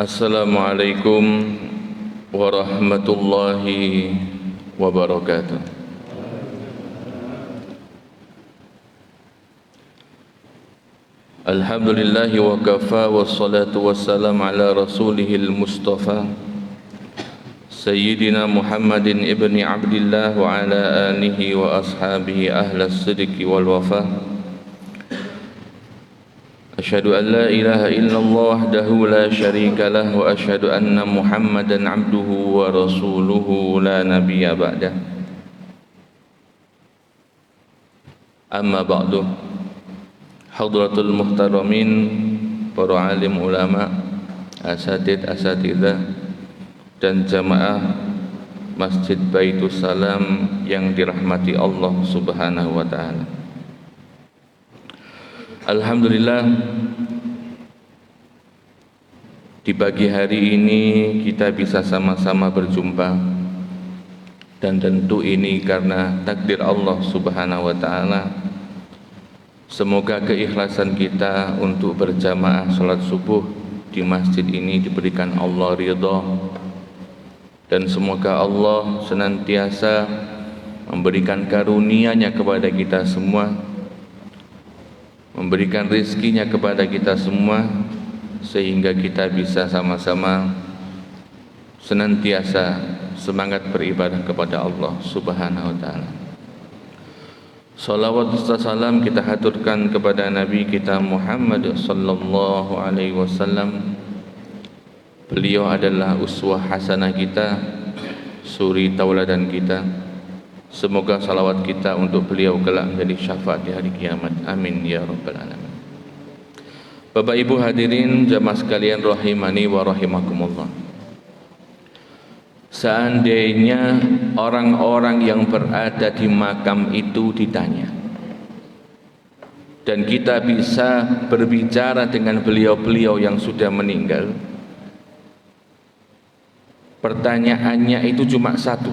Assalamualaikum warahmatullahi wabarakatuh. Alhamdulillahi wa kafa wassalatu wassalamu ala rasulihil mustafa Sayyidina Muhammadin ibni Abdillah wa ala alihi wa ashabihi ahlas sidqi wal wafa. Asyhadu an la ilaha illallah wahdahu la syarika lah wa asyhadu anna Muhammadan abduhu wa rasuluhu la nabiyya ba'dah. Amma ba'du. Hadratul muhtaramin, para alim ulama, asatidzah dan jamaah Masjid Baitus Salam yang dirahmati Allah Subhanahu wa taala. Alhamdulillah, di pagi hari ini kita bisa sama-sama berjumpa, dan tentu ini karena takdir Allah Subhanahu wa taala. Semoga keikhlasan kita untuk berjamaah salat subuh di masjid ini diberikan Allah ridha, dan semoga Allah senantiasa memberikan karunia-Nya kepada kita semua, memberikan rizkinya kepada kita semua, sehingga kita bisa sama-sama senantiasa semangat beribadah kepada Allah Subhanahu wa taala. Salawat serta salam kita haturkan kepada Nabi kita Muhammad sallallahu alaihi wasallam. Beliau adalah uswah hasanah kita, suri tauladan kita. Semoga salawat kita untuk beliau kelak menjadi syafaat di hari kiamat. Amin ya rabbal alamin. Bapak Ibu hadirin jamaah sekalian rahimani wa rahimakumullah. Seandainya orang-orang yang berada di makam itu ditanya, dan kita bisa berbicara dengan beliau-beliau yang sudah meninggal, pertanyaannya itu cuma satu,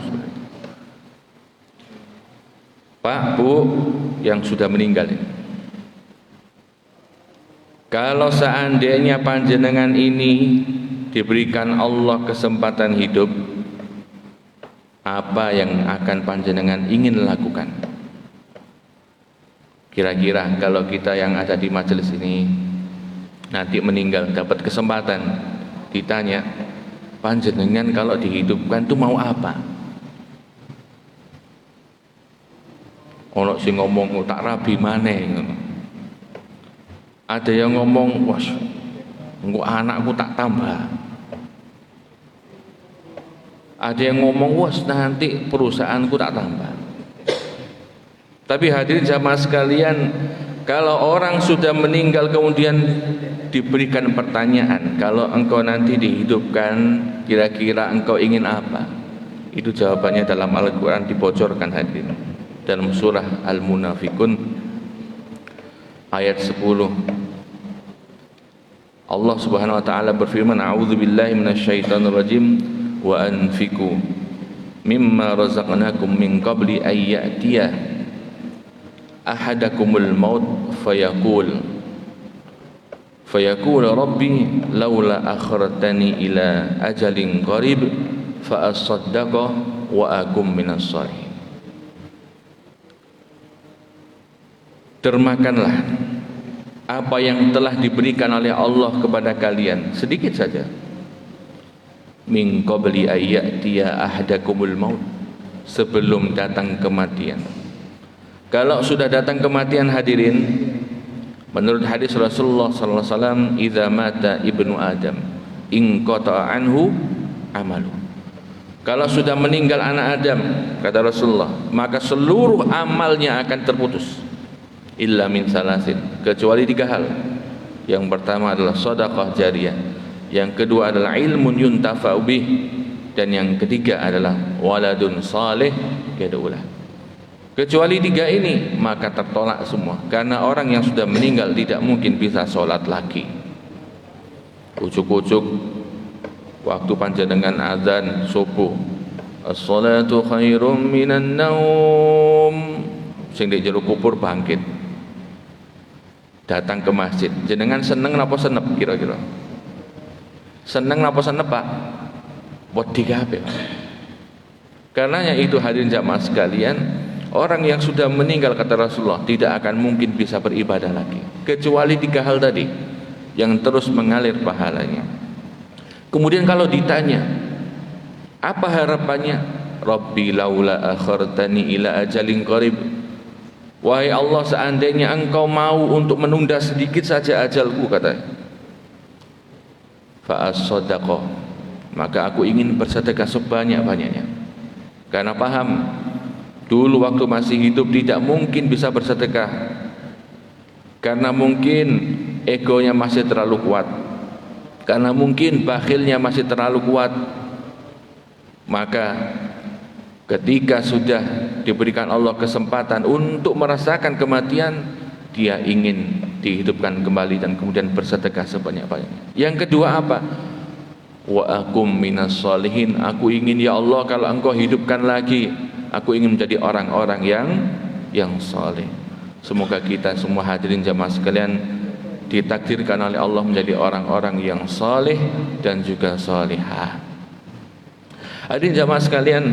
Pak, Bu, yang sudah meninggal ini, kalau seandainya panjenengan ini diberikan Allah kesempatan hidup, apa yang akan panjenengan ingin lakukan? Kira-kira kalau kita yang ada di majelis ini nanti meninggal, dapat kesempatan ditanya, panjenengan kalau dihidupkan itu mau apa? Ono sing ngomong tak rabi maneh ngono. Ada yang ngomong, "Wah, engko anakku tak tambah." Ada yang ngomong, "Wah, nanti perusahaanku tak tambah." Tapi hadirin jamaah sekalian, kalau orang sudah meninggal kemudian diberikan pertanyaan, kalau engkau nanti dihidupkan, kira-kira engkau ingin apa? Itu jawabannya dalam Al-Quran dibocorkan hadirin, dalam surah Al-Munafikun ayat 10. Allah Subhanahu wa taala berfirman, "A'udzubillahi minasyaitonirrajim. Wa anfiqu mimma razaqnakum min qabli ay ya'tiya ahadakumul maut fayaqul rabbi laula akhartani ila ajalin qarib fa asaddaqa wa akum minas shalihin." Dermakanlah apa yang telah diberikan oleh Allah kepada kalian, sedikit saja, min qabli ayyatiya ahadakumul maut, sebelum datang kematian. Kalau sudah datang kematian hadirin, menurut hadis Rasulullah sallallahu alaihi wasallam, idza mata ibnu adam inqata'a anhu amalu. Kalau sudah meninggal anak Adam, kata Rasulullah, maka seluruh amalnya akan terputus, illa min salasin, kecuali 3 hal. Yang pertama adalah sedekah jariyah, yang kedua adalah ilmun yuntafa'u bih, dan yang ketiga adalah waladun saleh yad'ulah. Kecuali 3 ini maka tertolak semua, karena orang yang sudah meninggal tidak mungkin bisa sholat lagi. Ujuk-ujuk waktu panjenengan azan subuh, as-salatu khairum minan naum, sing di jero kubur bangkit, datang ke masjid, jenengan seneng apa senep kira-kira? Seneng napa seneng Pak? Wedi kabeh. Karenanya itu hadirin jamaah sekalian, orang yang sudah meninggal kata Rasulullah tidak akan mungkin bisa beribadah lagi kecuali 3 hal tadi yang terus mengalir pahalanya. Kemudian kalau ditanya apa harapannya, Rabbi laula akhartani ila ajalin qarib, wahai Allah seandainya engkau mau untuk menunda sedikit saja ajalku, katanya, fa as-sadaqah, maka aku ingin bersedekah sebanyak-banyaknya. Karena paham dulu waktu masih hidup tidak mungkin bisa bersedekah, karena mungkin egonya masih terlalu kuat, karena mungkin bakhilnya masih terlalu kuat. Maka ketika sudah diberikan Allah kesempatan untuk merasakan kematian, dia ingin dihidupkan kembali dan kemudian bersedekah sebanyak-banyaknya. Yang kedua apa? Wa akum minas sholihin, aku ingin ya Allah kalau engkau hidupkan lagi, aku ingin menjadi orang-orang yang soleh. Semoga kita semua hadirin jamaah sekalian ditakdirkan oleh Allah menjadi orang-orang yang soleh dan juga solehah. Hadirin jamaah sekalian,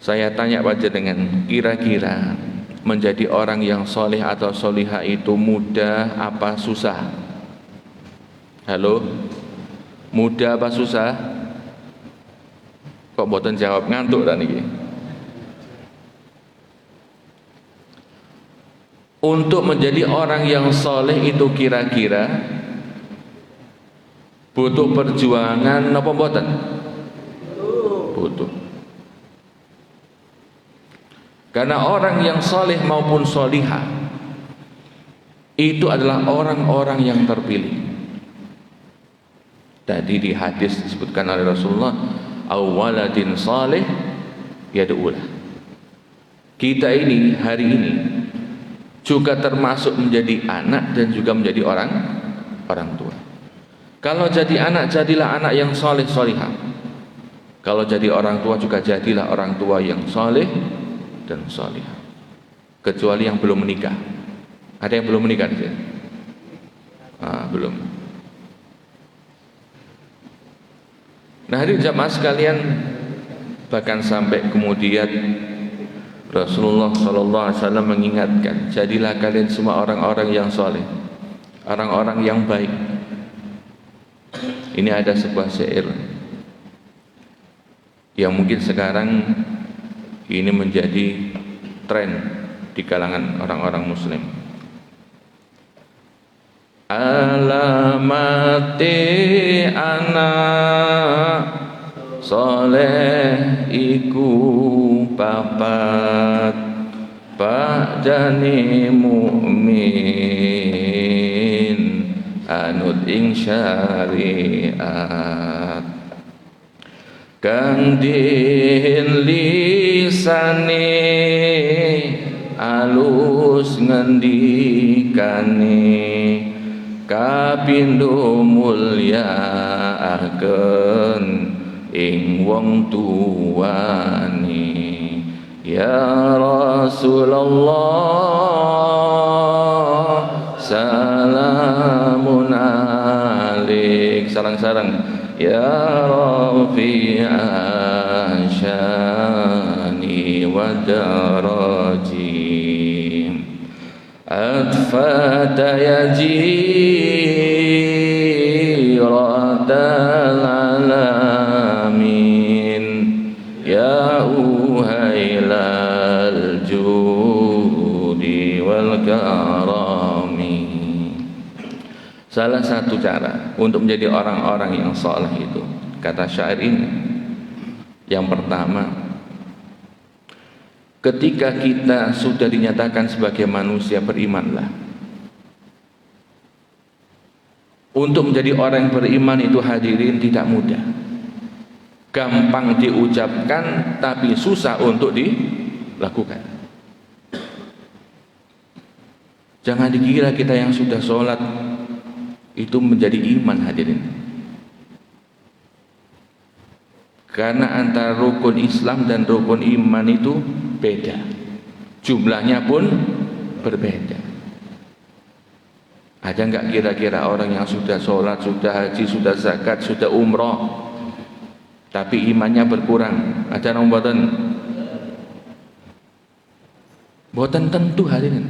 saya tanya pada dengan kira-kira menjadi orang yang soleh atau solehah itu mudah apa susah? Halo? Mudah apa susah? Kok boten jawab, ngantuk tak niki? Untuk menjadi orang yang soleh itu kira-kira butuh perjuangan apa boten? Butuh. Karena orang yang soleh maupun solihah itu adalah orang-orang yang terpilih. Tadi di hadis disebutkan oleh Rasulullah, awaladin salih yad'ulah. Kita ini hari ini juga termasuk menjadi anak dan juga menjadi orang tua. Kalau jadi anak, jadilah anak yang soleh solihah. Kalau jadi orang tua juga jadilah orang tua yang soleh dan solihah. Kecuali yang belum menikah. Ada yang belum menikah di sini? Belum. Nah, hadirin jamaah sekalian, bahkan sampai kemudian Rasulullah SAW mengingatkan, jadilah kalian semua orang-orang yang soleh, orang-orang yang baik. Ini ada sebuah syair yang mungkin sekarang ini menjadi tren di kalangan orang-orang muslim. Alamati anak soleh iku papat, ba'dani mukmin anut ing syariat, kang din lisane alus ngendikane, kapindo mulyakaken ing wong tuwane. Ya Rasulullah salamun alaik, sarang-sarang. Ya Rafi'a syani wa darajim, atfata yajiratal alamin, ya uhailal judi wal karami. Salah satu cara untuk menjadi orang-orang yang saleh itu, kata syair ini, yang pertama, ketika kita sudah dinyatakan sebagai manusia, berimanlah. Untuk menjadi orang yang beriman itu hadirin tidak mudah. Gampang diucapkan tapi susah untuk dilakukan. Jangan dikira kita yang sudah sholat itu menjadi iman, hadirin. Karena antara rukun Islam dan rukun iman itu beda, jumlahnya pun berbeda. Ada enggak kira-kira orang yang sudah sholat, sudah haji, sudah zakat, sudah umroh, tapi imannya berkurang? Ada nang mboten? Mboten tentu hadirin.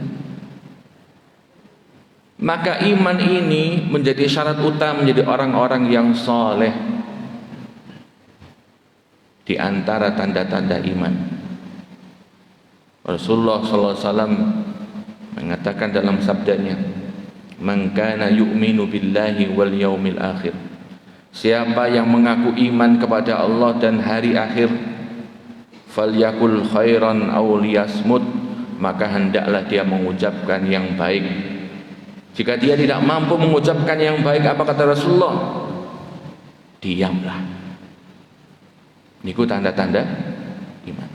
Maka iman ini menjadi syarat utama menjadi orang-orang yang soleh. Di antara tanda-tanda iman, Rasulullah SAW mengatakan dalam sabdanya, "Man kana yu'minu billahi wal yaumil akhir." Siapa yang mengaku iman kepada Allah dan hari akhir, falyakul khairan aw liyasmut, maka hendaklah dia mengucapkan yang baik. Jika dia tidak mampu mengucapkan yang baik, apa kata Rasulullah? Diamlah. Niku tanda-tanda iman.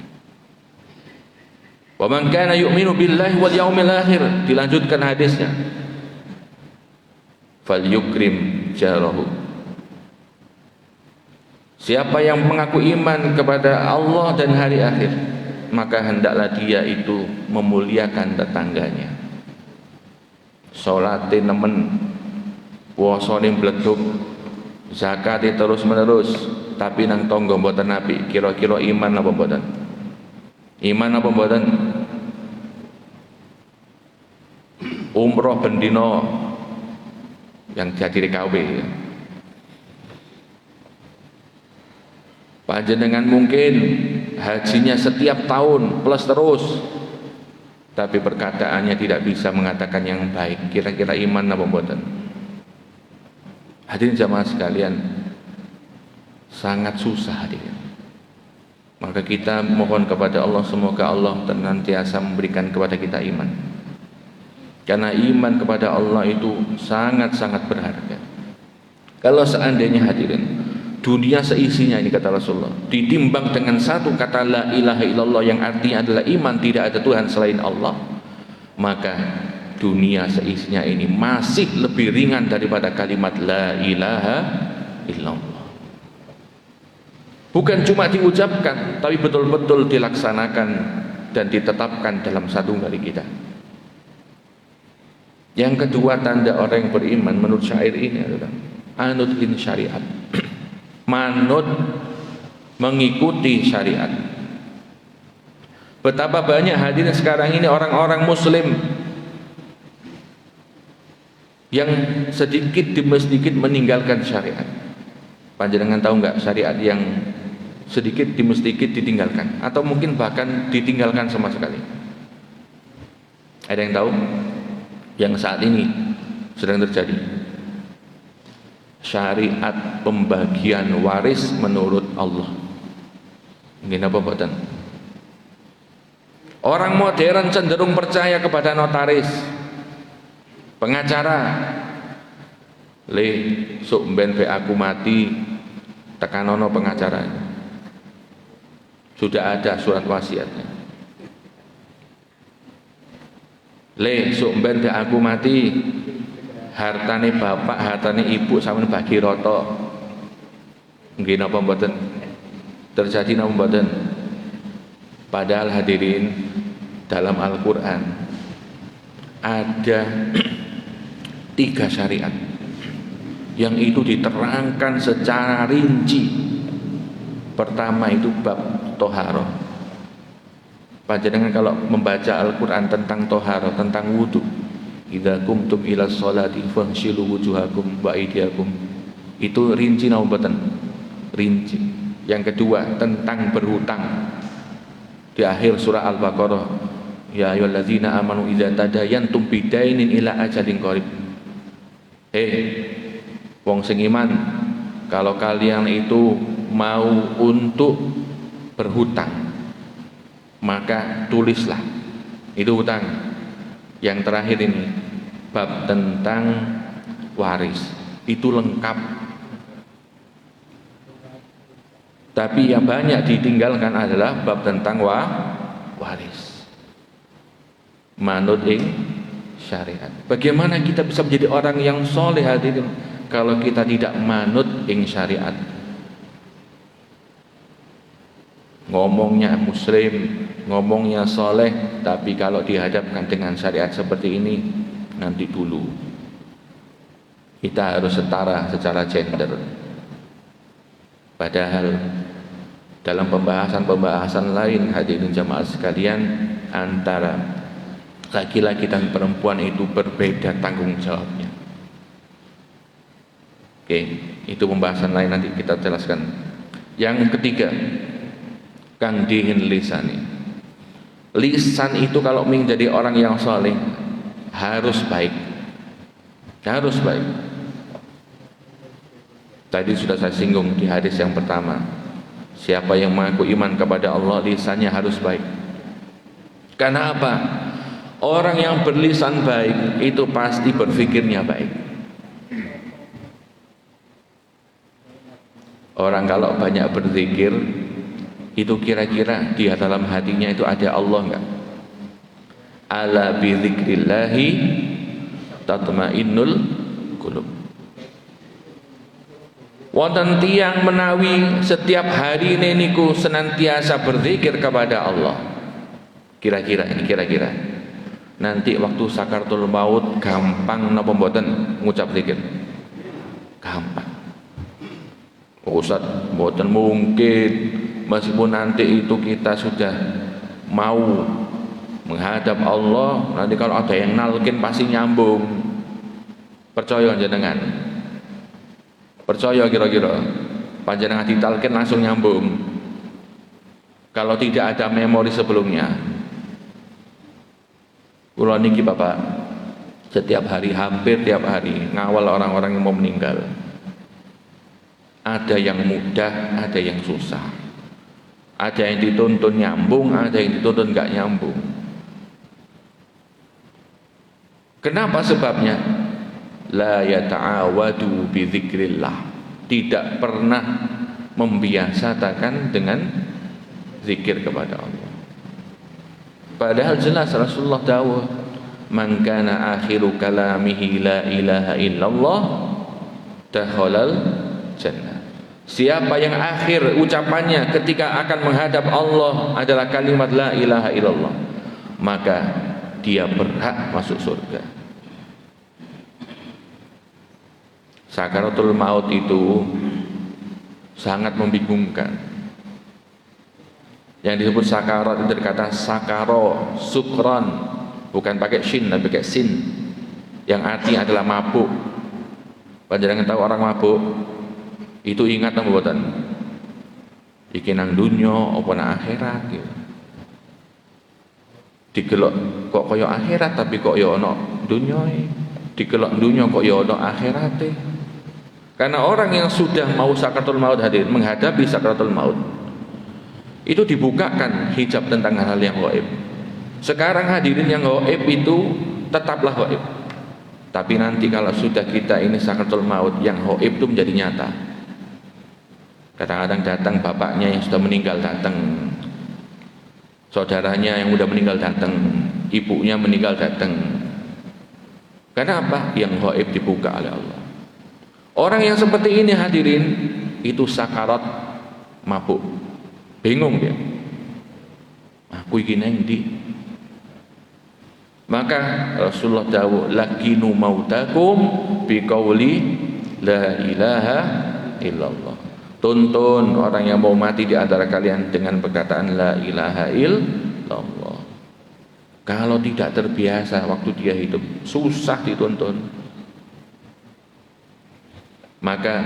Wa man kana yu'minu billahi wal yaumil akhir, dilanjutkan hadisnya, falyukrim jarahu. Siapa yang mengaku iman kepada Allah dan hari akhir, maka hendaklah dia itu memuliakan tetangganya. Salate nemen, puasane bleduk, zakate terus menerus, tapi nang tangga mboten apik. Kira-kira iman apa mboten? Iman apa mboten? Umroh bendino yang jadi KW. Panjenengan mungkin hajinya setiap tahun plus terus, tapi perkataannya tidak bisa mengatakan yang baik. Kira-kira iman apa mboten? Hadirin jamaah sekalian, sangat susah hadirin. Maka kita mohon kepada Allah, semoga Allah senantiasa memberikan kepada kita iman. Karena iman kepada Allah itu sangat-sangat berharga. Kalau seandainya hadirin, dunia seisinya ini kata Rasulullah, ditimbang dengan satu kata la ilaha illallah yang artinya adalah iman, tidak ada Tuhan selain Allah, maka dunia seisinya ini masih lebih ringan daripada kalimat la ilaha illallah. Bukan cuma diucapkan, tapi betul-betul dilaksanakan dan ditetapkan dalam satu hari kita. Yang kedua tanda orang yang beriman menurut syair ini adalah anut in syariat. Manut, mengikuti syariat. Betapa banyak hadirin sekarang ini orang-orang muslim yang sedikit demi sedikit meninggalkan syariat. Panjenengan tahu nggak syariat yang sedikit demi sedikit ditinggalkan, atau mungkin bahkan ditinggalkan sama sekali? Ada yang tahu? Yang saat ini sedang terjadi syariat pembagian waris menurut Allah. Ini apa buatan? Orang modern cenderung percaya kepada notaris, pengacara. Le sok ben aku mati, tekanono pengacara. Sudah ada surat wasiatnya. Le sok ben aku mati, hartane bapak, hartane ibu sampeyan bagi rata. Nggih napa mboten? Terjadi napa mboten? Padahal hadirin, dalam Al-Qur'an ada 3 syariat yang itu diterangkan secara rinci. Pertama itu bab toharoh. Panjenengan kalau membaca Al-Qur'an tentang toharoh, tentang wudu, idza kumtum ila sholati faghsilu wujuhakum wa aydiyakum, itu rinci napa mboten? Rinci. Yang kedua tentang berhutang. Di akhir surah Al-Baqarah, ya ayyuhalladzina amanu idza tadayantum bidainin ila ajalin qarib. Wong sing iman, kalau kalian itu mau untuk berhutang, maka tulislah. Itu hutang. Yang terakhir ini bab tentang waris, itu lengkap. Tapi yang banyak ditinggalkan adalah bab tentang waris. Manut ing syariat. Bagaimana kita bisa menjadi orang yang soleh hadirin kalau kita tidak manut ing syariat? Ngomongnya muslim, ngomongnya soleh, tapi kalau dihadapkan dengan syariat seperti ini, nanti dulu kita harus setara secara gender. Padahal dalam pembahasan lain hadirin jamaah sekalian, antara laki-laki dan perempuan itu berbeda tanggung jawabnya. Oke, itu pembahasan lain nanti kita jelaskan. Yang ketiga, kang dihin lisani. Lisan itu kalau menjadi orang yang saleh harus baik. Harus baik. Tadi sudah saya singgung di hadis yang pertama. Siapa yang mengaku iman kepada Allah, lisannya harus baik. Karena apa? Orang yang berlisan baik itu pasti berfikirnya baik. Orang kalau banyak berzikir, itu kira-kira di dalam hatinya itu ada Allah enggak? Ala bi dzikrillahi tatmainnul qulub. Wonten tiyang menawi setiap hari niku senantiasa berzikir kepada Allah. Kira-kira nanti waktu sakaratul maut gampang napa mboten ngucap zikir? Gampang. Ustaz, mboten mungkin, meskipun nanti itu kita sudah mau menghadap Allah, nanti kalau ada yang nalkin pasti nyambung. Percaya jenengan? Percaya kira-kira? Panjenengan ditalkin langsung nyambung. Kalau tidak ada memori sebelumnya. Kula niki Bapak, setiap hari, hampir tiap hari ngawal orang-orang yang mau meninggal. Ada yang mudah, ada yang susah. Ada yang dituntun nyambung, ada yang dituntun enggak nyambung. Kenapa sebabnya? La yata'awadu bi dzikrillah. Tidak pernah membiasakan dengan zikir kepada Allah. Padahal jelas Rasulullah dawuh, man kana akhiru kalamihi la ilaha illallah dakhalal jannah. Siapa yang akhir ucapannya ketika akan menghadap Allah adalah kalimat la ilaha illallah, maka dia berhak masuk surga. Sakaratul maut itu sangat membingungkan. Yang disebut sakarat itu kata sakaro, sukron, bukan pakai shin tapi pakai sin, yang artinya adalah mabuk. Panjenengan tahu orang mabuk itu ingat nang mboten? Iki nang dunya apa nang akhirat gitu. Digelok kok kaya akhirat tapi kok ya ana dunyae. Digelok dunya kok ya ana akhirate. Karena orang yang sudah mau sakaratul maut hadir, menghadapi sakaratul maut, itu dibukakan hijab tentang hal-hal yang gaib. Sekarang hadirin yang gaib itu tetaplah gaib. Tapi nanti kalau sudah kita ini sakaratul maut, yang gaib itu menjadi nyata. Kadang-kadang datang bapaknya yang sudah meninggal datang, saudaranya yang sudah meninggal datang, ibunya meninggal datang. Karena apa? Yang gaib dibuka oleh Allah. Orang yang seperti ini hadirin, itu sakarat mabuk. Bingung dia. Aku iki nang ndi? Maka Rasulullah dawuh, lakinu mautakum biqauli la ilaha illallah. Tuntun orang yang mau mati di antara kalian dengan perkataan la ilaha illallah. Kalau tidak terbiasa waktu dia hidup, susah dituntun. Maka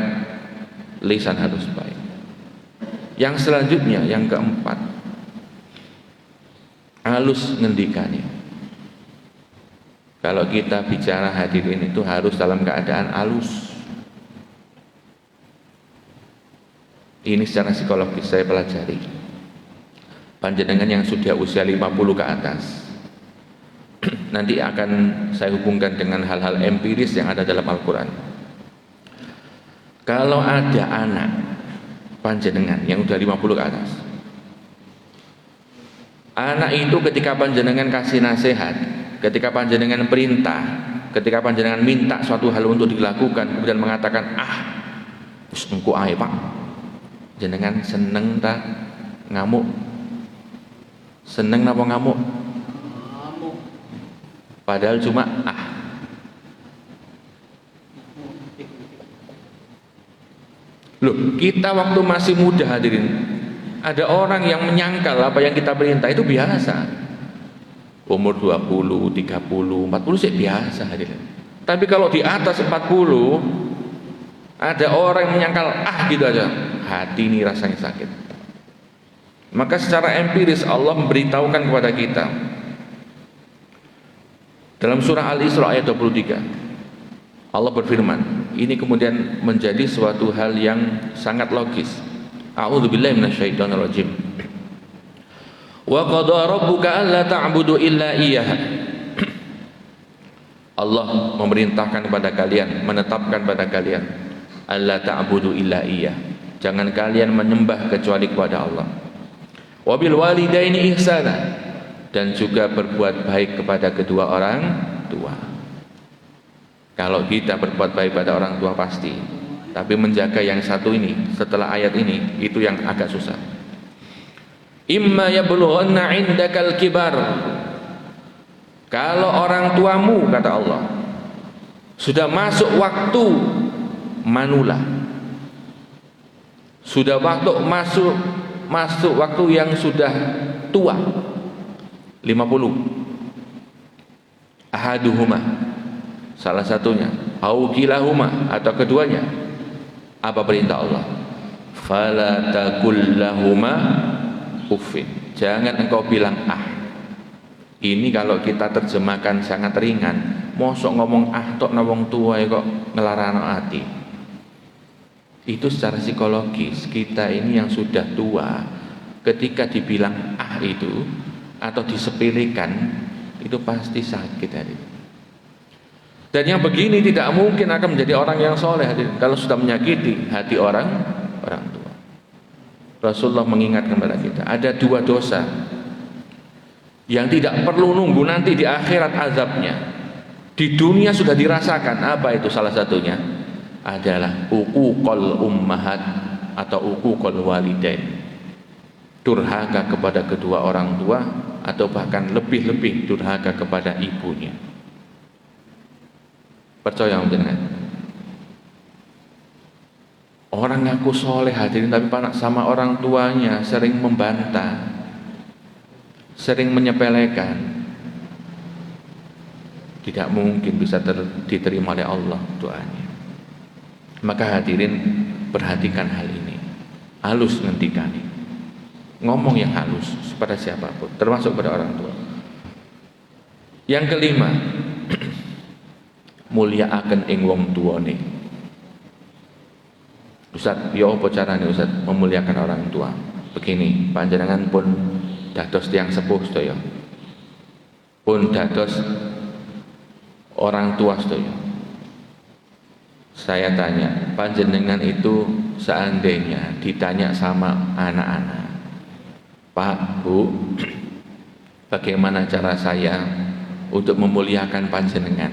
lisan harus baik. Yang selanjutnya, yang keempat, halus ngendikane. Kalau kita bicara hadirin itu harus dalam keadaan halus. Ini secara psikologis saya pelajari. Panjenengan yang sudah usia 50 ke atas, nanti akan saya hubungkan dengan hal-hal empiris yang ada dalam Al-Quran. Kalau ada anak panjenengan yang udah 50 ke atas, anak itu ketika panjenengan kasih nasihat, ketika panjenengan perintah, ketika panjenengan minta suatu hal untuk dilakukan, kemudian mengatakan wis engko ae Pak, jenengan seneng tak ngamuk? Seneng napa ngamuk? Padahal cuma Loh, kita waktu masih muda hadirin, ada orang yang menyangkal apa yang kita perintah itu biasa. Umur 20, 30, 40 sih biasa hadirin. Tapi kalau di atas 40 ada orang yang menyangkal gitu aja, hati ini rasanya sakit. Maka secara empiris Allah memberitahukan kepada kita dalam surah Al-Isra ayat 23. Allah berfirman, ini kemudian menjadi suatu hal yang sangat logis. A'udzubillahi minasyaitonirrajim. Wa qada rabbuka alla ta'budu illa iyyah. Allah memerintahkan kepada kalian, menetapkan pada kalian, alla ta'budu illa iyyah. Jangan kalian menyembah kecuali kepada Allah. Wa bil walidaini ihsana, dan juga berbuat baik kepada kedua orang tua. Kalau kita berbuat baik pada orang tua pasti, tapi menjaga yang satu ini setelah ayat ini itu yang agak susah. Imma yablughanna 'indakal kibar. Kalau orang tuamu, kata Allah, sudah masuk waktu manula, sudah waktu masuk waktu yang sudah tua, 50, ahaduhuma, salah satunya, au kilahuma, atau keduanya, apa perintah Allah? Fala taqul lahuma uffin. Jangan engkau bilang Ini kalau kita terjemahkan sangat ringan. Mosok ngomong tok na wong tua kok ngelarano ati. Itu secara psikologis kita ini yang sudah tua, ketika dibilang itu atau disepelekan itu pasti sakit hari. Dan yang begini tidak mungkin akan menjadi orang yang soleh kalau sudah menyakiti hati orang tua. Rasulullah mengingatkan kepada kita, ada 2 dosa yang tidak perlu nunggu nanti di akhirat azabnya. Di dunia sudah dirasakan. Apa itu? Salah satunya adalah uququl ummahat atau uququl walidain. Durhaka kepada kedua orang tua, atau bahkan lebih-lebih durhaka kepada ibunya. Percaya dengan orang ngaku soleh hadirin, tapi sama orang tuanya sering membantah, sering menyepelekan, tidak mungkin bisa diterima oleh Allah doanya. Maka hadirin perhatikan hal ini, halus ngendikane, ngomong yang halus kepada siapapun, termasuk pada orang tua. Yang kelima, mulia akan ing wong tuane. Ustaz, ya apa carane Ustaz memuliakan orang tua? Begini, panjenengan pun dados tiyang sepuh sedaya, pun dados orang tua sedaya. Saya tanya, panjenengan itu seandainya ditanya sama anak-anak, Pak, Bu, bagaimana cara saya untuk memuliakan panjenengan?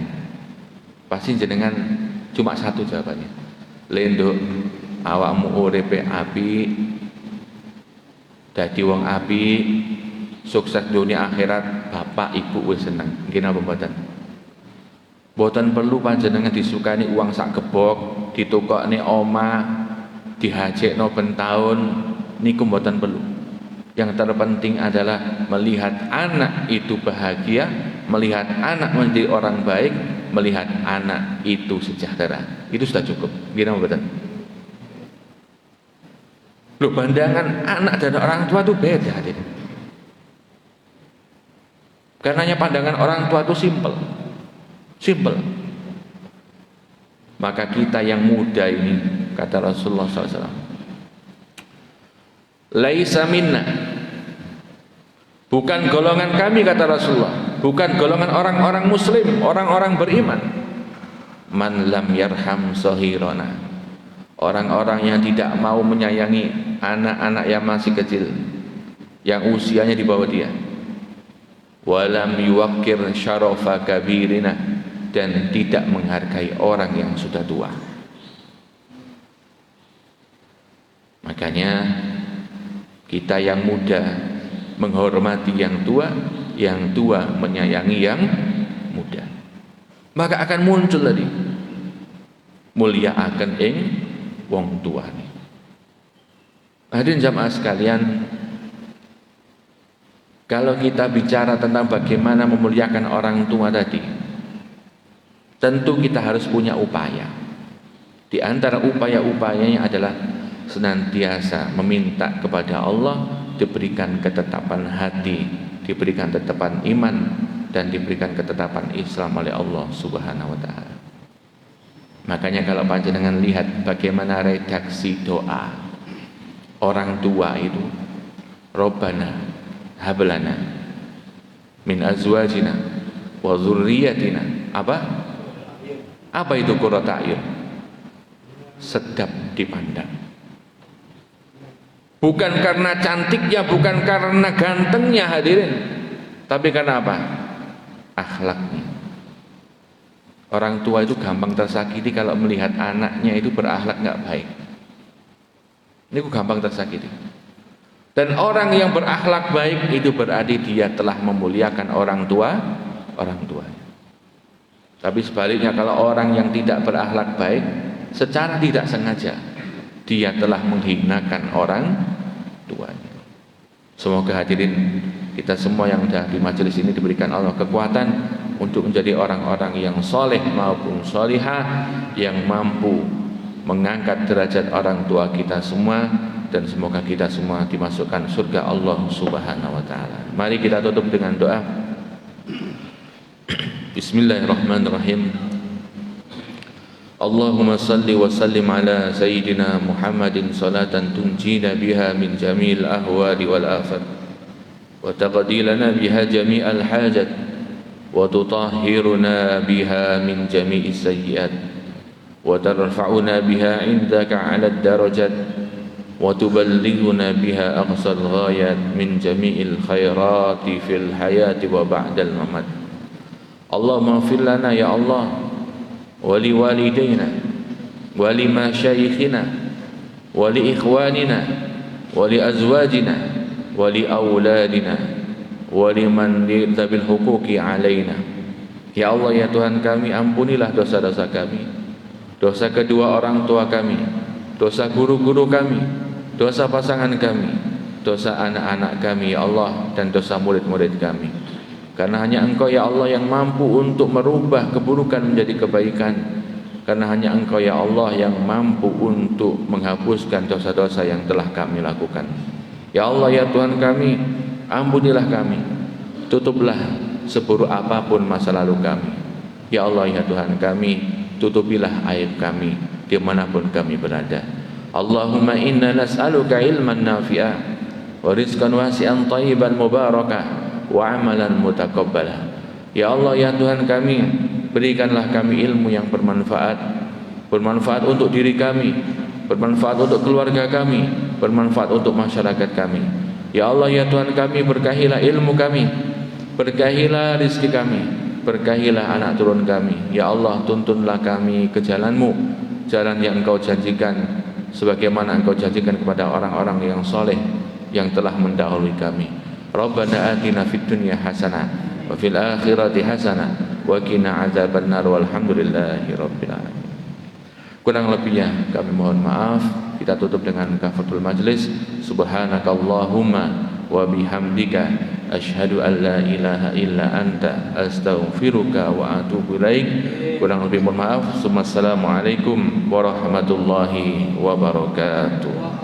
Pasti jenengan cuma satu jawabannya, lenduk awakmu uripe api, dadi wong api, sukses dunia akhirat, bapak ibu wis seneng. Nggih napa mboten? Mboten perlu panjenengan disukani uang sak gebok, ditukokne omah, dihajekno ben taun, niku mboten perlu. Yang terpenting adalah melihat anak itu bahagia, melihat anak menjadi orang baik, melihat anak itu sejahtera. Itu sudah cukup. Gimana betul? Loh, pandangan anak dan orang tua itu beda. Karenanya pandangan orang tua itu simple. Maka kita yang muda ini, kata Rasulullah SAW, laisa minna, bukan golongan kami, kata Rasulullah, bukan golongan orang-orang muslim, orang-orang beriman, man lam yarham sahirana, orang-orang yang tidak mau menyayangi anak-anak yang masih kecil, yang usianya di bawah dia, walam yuwaqqir syarafa kabirina, dan tidak menghargai orang yang sudah tua. Makanya kita yang muda menghormati yang tua menyayangi yang muda. Maka akan muncul tadi mulia akan ing wong tuane. Hadirin jamaah sekalian, kalau kita bicara tentang bagaimana memuliakan orang tua tadi, tentu kita harus punya upaya. Di antara upaya-upayanya adalah senantiasa meminta kepada Allah diberikan ketetapan hati, diberikan ketetapan iman, dan diberikan ketetapan Islam oleh Allah Subhanahu wa taala. Makanya kalau panjenengan lihat bagaimana redaksi doa orang tua itu, Rabbana hablana min azwajina wa dzurriyyatina, apa itu qurrata a'yun? Sedap dipandang. Bukan karena cantiknya, bukan karena gantengnya hadirin, tapi karena apa? Akhlaknya. Orang tua itu gampang tersakiti kalau melihat anaknya itu berakhlak nggak baik. Ini gampang tersakiti. Dan orang yang berakhlak baik itu berarti dia telah memuliakan orang tuanya. Tapi sebaliknya, kalau orang yang tidak berakhlak baik, secara tidak sengaja dia telah menghinakan orang tuanya. Semoga hadirin kita semua yang ada di majelis ini diberikan Allah kekuatan untuk menjadi orang-orang yang soleh maupun solihah, yang mampu mengangkat derajat orang tua kita semua, dan semoga kita semua dimasukkan surga Allah Subhanahu wa taala. Mari kita tutup dengan doa. Bismillahirrahmanirrahim. Allahumma salli wa sallim ala sayyidina Muhammadin salatan tunjina biha min jamil ahwali wal afat wa taqdilana biha jami'al hajat wa tutahhiruna biha min jami'is sayyiat wa tarfa'una biha indaka 'ala ad-darajat wa tuballighuna biha aqsal ghayat min jami'il khairati fil hayati wa ba'dal mamat. Allahumma ighfir lana ya Allah wa li walidayna wa li masyayikhina wa li ikhwanina wa li azwajina wa li auladina wa liman lirta bil huquqi alaina. Ya Allah, ya Tuhan kami, ampunilah dosa-dosa kami, dosa kedua orang tua kami, dosa guru-guru kami, dosa pasangan kami, dosa anak-anak kami ya Allah, dan dosa murid-murid kami. Karena hanya Engkau ya Allah yang mampu untuk merubah keburukan menjadi kebaikan. Karena hanya Engkau ya Allah yang mampu untuk menghapuskan dosa-dosa yang telah kami lakukan. Ya Allah, ya Tuhan kami, ampunilah kami, tutuplah seburuk apapun masa lalu kami. Ya Allah, ya Tuhan kami, tutupilah aib kami dimanapun kami berada. Allahumma inna nas'aluka ilman nafi'ah wa rizqan wasi'an thayyiban mubarakah wa amalan mutaqabbala. Ya Allah, ya Tuhan kami, berikanlah kami ilmu yang bermanfaat, bermanfaat untuk diri kami, bermanfaat untuk keluarga kami, bermanfaat untuk masyarakat kami. Ya Allah, ya Tuhan kami, berkahilah ilmu kami, berkahilah rezeki kami, berkahilah anak turun kami. Ya Allah, tuntunlah kami ke jalan-Mu, jalan yang Engkau janjikan, sebagaimana Engkau janjikan kepada orang-orang yang soleh yang telah mendahului kami. Rabbana atina fid dunya hasanah wa fil akhirati hasanah wa qina adzabannar walhamdulillahi rabbil alamin. Kurang lebihnya kami mohon maaf. Kita tutup dengan kafaratul majlis. Subhanakallahumma wa bihamdika asyhadu an la ilaha illa anta astaghfiruka wa atubu ilaik. Kurang lebih mohon maaf. Wassalamualaikum warahmatullahi wabarakatuh.